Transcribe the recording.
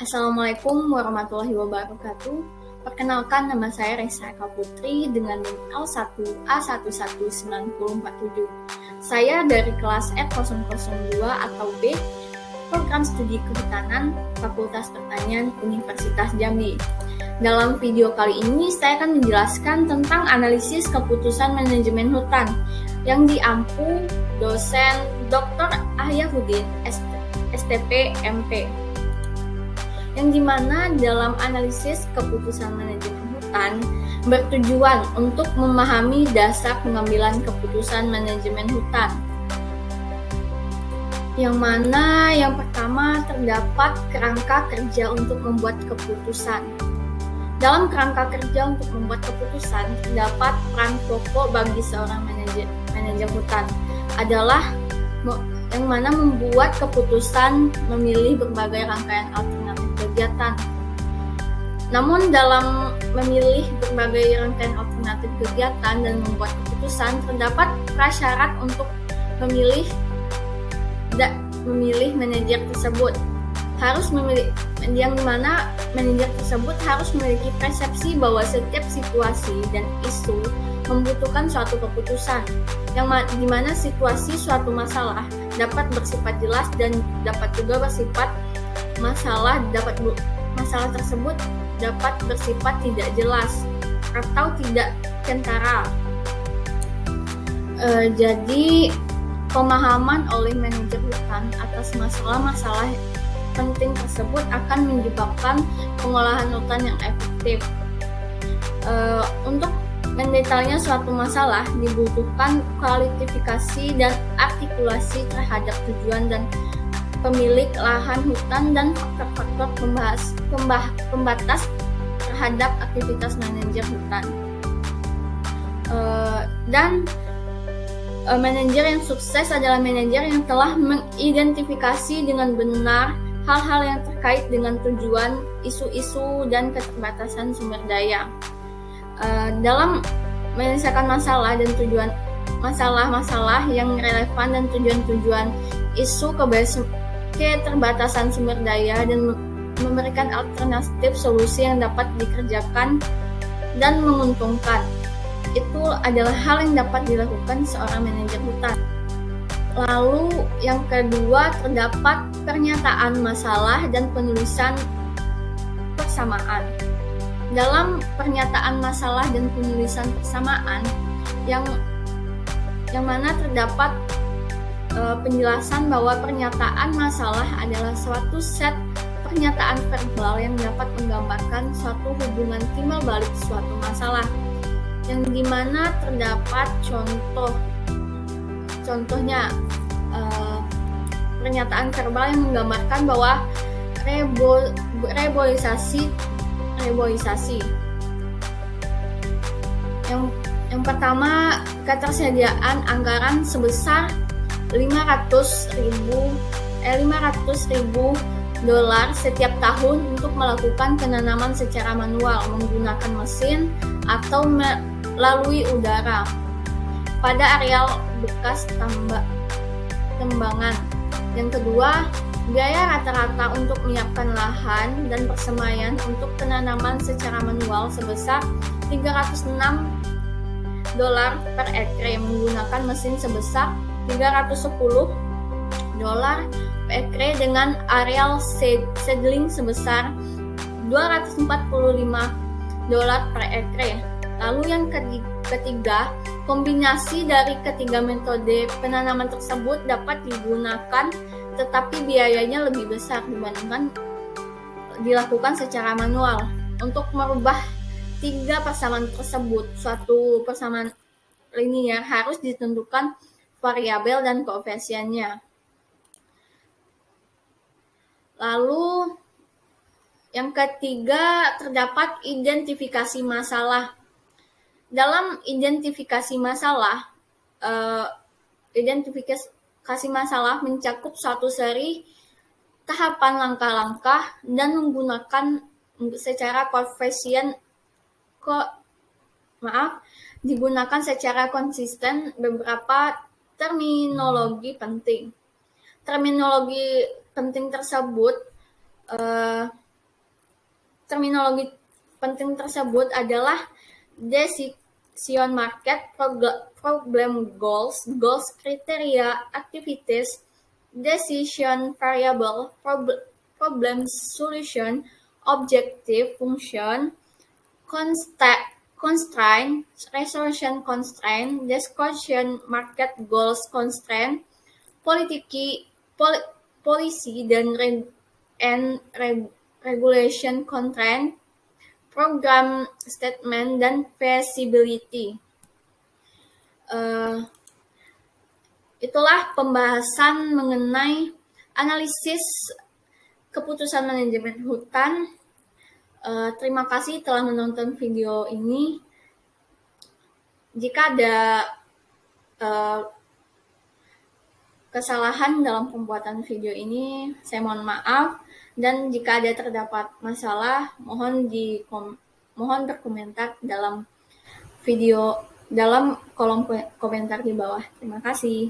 Assalamualaikum warahmatullahi wabarakatuh. Perkenalkan, nama saya Resa Eka Putri dengan NIM L1A119047. Saya dari kelas F002 atau B, Program Studi Kehutanan, Fakultas Pertanian, Universitas Jambi. Dalam video kali ini, saya akan menjelaskan tentang analisis keputusan manajemen hutan yang diampu dosen Dr. Ahyahudin, STP, MP. Yang dimana dalam analisis keputusan manajemen hutan bertujuan untuk memahami dasar pengambilan keputusan manajemen hutan. Yang mana yang pertama terdapat kerangka kerja untuk membuat keputusan. Dalam kerangka kerja untuk membuat keputusan terdapat peran pokok bagi seorang manajer hutan adalah yang mana membuat keputusan memilih berbagai rangkaian alternatif kegiatan. Namun dalam memilih berbagai rangkaian alternatif kegiatan dan membuat keputusan terdapat prasyarat untuk memilih manajer tersebut. Harus memilih yang dimana manajer tersebut harus memiliki persepsi bahwa setiap situasi dan isu membutuhkan suatu keputusan, yang dimana situasi suatu masalah dapat bersifat jelas dan dapat juga bersifat masalah tersebut dapat bersifat tidak jelas atau tidak kentara. Jadi pemahaman oleh manajer hutan atas masalah-masalah penting tersebut akan menyebabkan pengolahan hutan yang efektif. Untuk mendetailnya suatu masalah dibutuhkan kualifikasi dan artikulasi terhadap tujuan dan pemilik lahan hutan dan faktor-faktor pembatas terhadap aktivitas manajer hutan. Manajer yang sukses adalah manajer yang telah mengidentifikasi dengan benar hal-hal yang terkait dengan tujuan, isu-isu, dan keterbatasan sumber daya. Dalam menyelesaikan masalah dan tujuan masalah-masalah yang relevan dan tujuan-tujuan isu keterbatasan sumber daya dan memberikan alternatif solusi yang dapat dikerjakan dan menguntungkan. Itu adalah hal yang dapat dilakukan seorang manajer hutan. Lalu yang kedua terdapat pernyataan masalah dan penulisan persamaan. Dalam pernyataan masalah dan penulisan persamaan yang mana terdapat penjelasan bahwa pernyataan masalah adalah suatu set pernyataan verbal yang dapat menggambarkan suatu hubungan timbal balik suatu masalah, yang dimana terdapat contohnya pernyataan verbal yang menggambarkan bahwa reboisasi. Yang pertama, ketersediaan anggaran sebesar 500.000 dolar setiap tahun untuk melakukan penanaman secara manual menggunakan mesin atau melalui udara pada areal bekas tembangan. Yang kedua, biaya rata-rata untuk menyiapkan lahan dan persemaian untuk penanaman secara manual sebesar 306 dolar per ekre menggunakan mesin sebesar 310 dolar per ekre dengan areal seedling sebesar 245 dolar per ekre. Lalu yang ketiga, kombinasi dari ketiga metode penanaman tersebut dapat digunakan tetapi biayanya lebih besar dibandingkan dilakukan secara manual. Untuk merubah tiga persamaan tersebut, suatu persamaan linier harus ditentukan variabel dan koefisiennya. Lalu yang ketiga terdapat identifikasi masalah. Dalam identifikasi masalah mencakup suatu seri tahapan langkah-langkah dan menggunakan secara digunakan secara konsisten beberapa terminologi penting. Terminologi penting tersebut terminologi penting tersebut adalah decision market, problem goals, criteria, activities, decision variable, problem solution, objective, function, constraint, resolution constraint, discussion market goals constraint, policy dan regulation constraint, program statement, dan feasibility. Itulah pembahasan mengenai analisis keputusan manajemen hutan. Terima kasih telah menonton video ini. Jika ada kesalahan dalam pembuatan video ini, saya mohon maaf. Dan jika ada terdapat masalah, mohon berkomentar dalam kolom komentar di bawah. Terima kasih.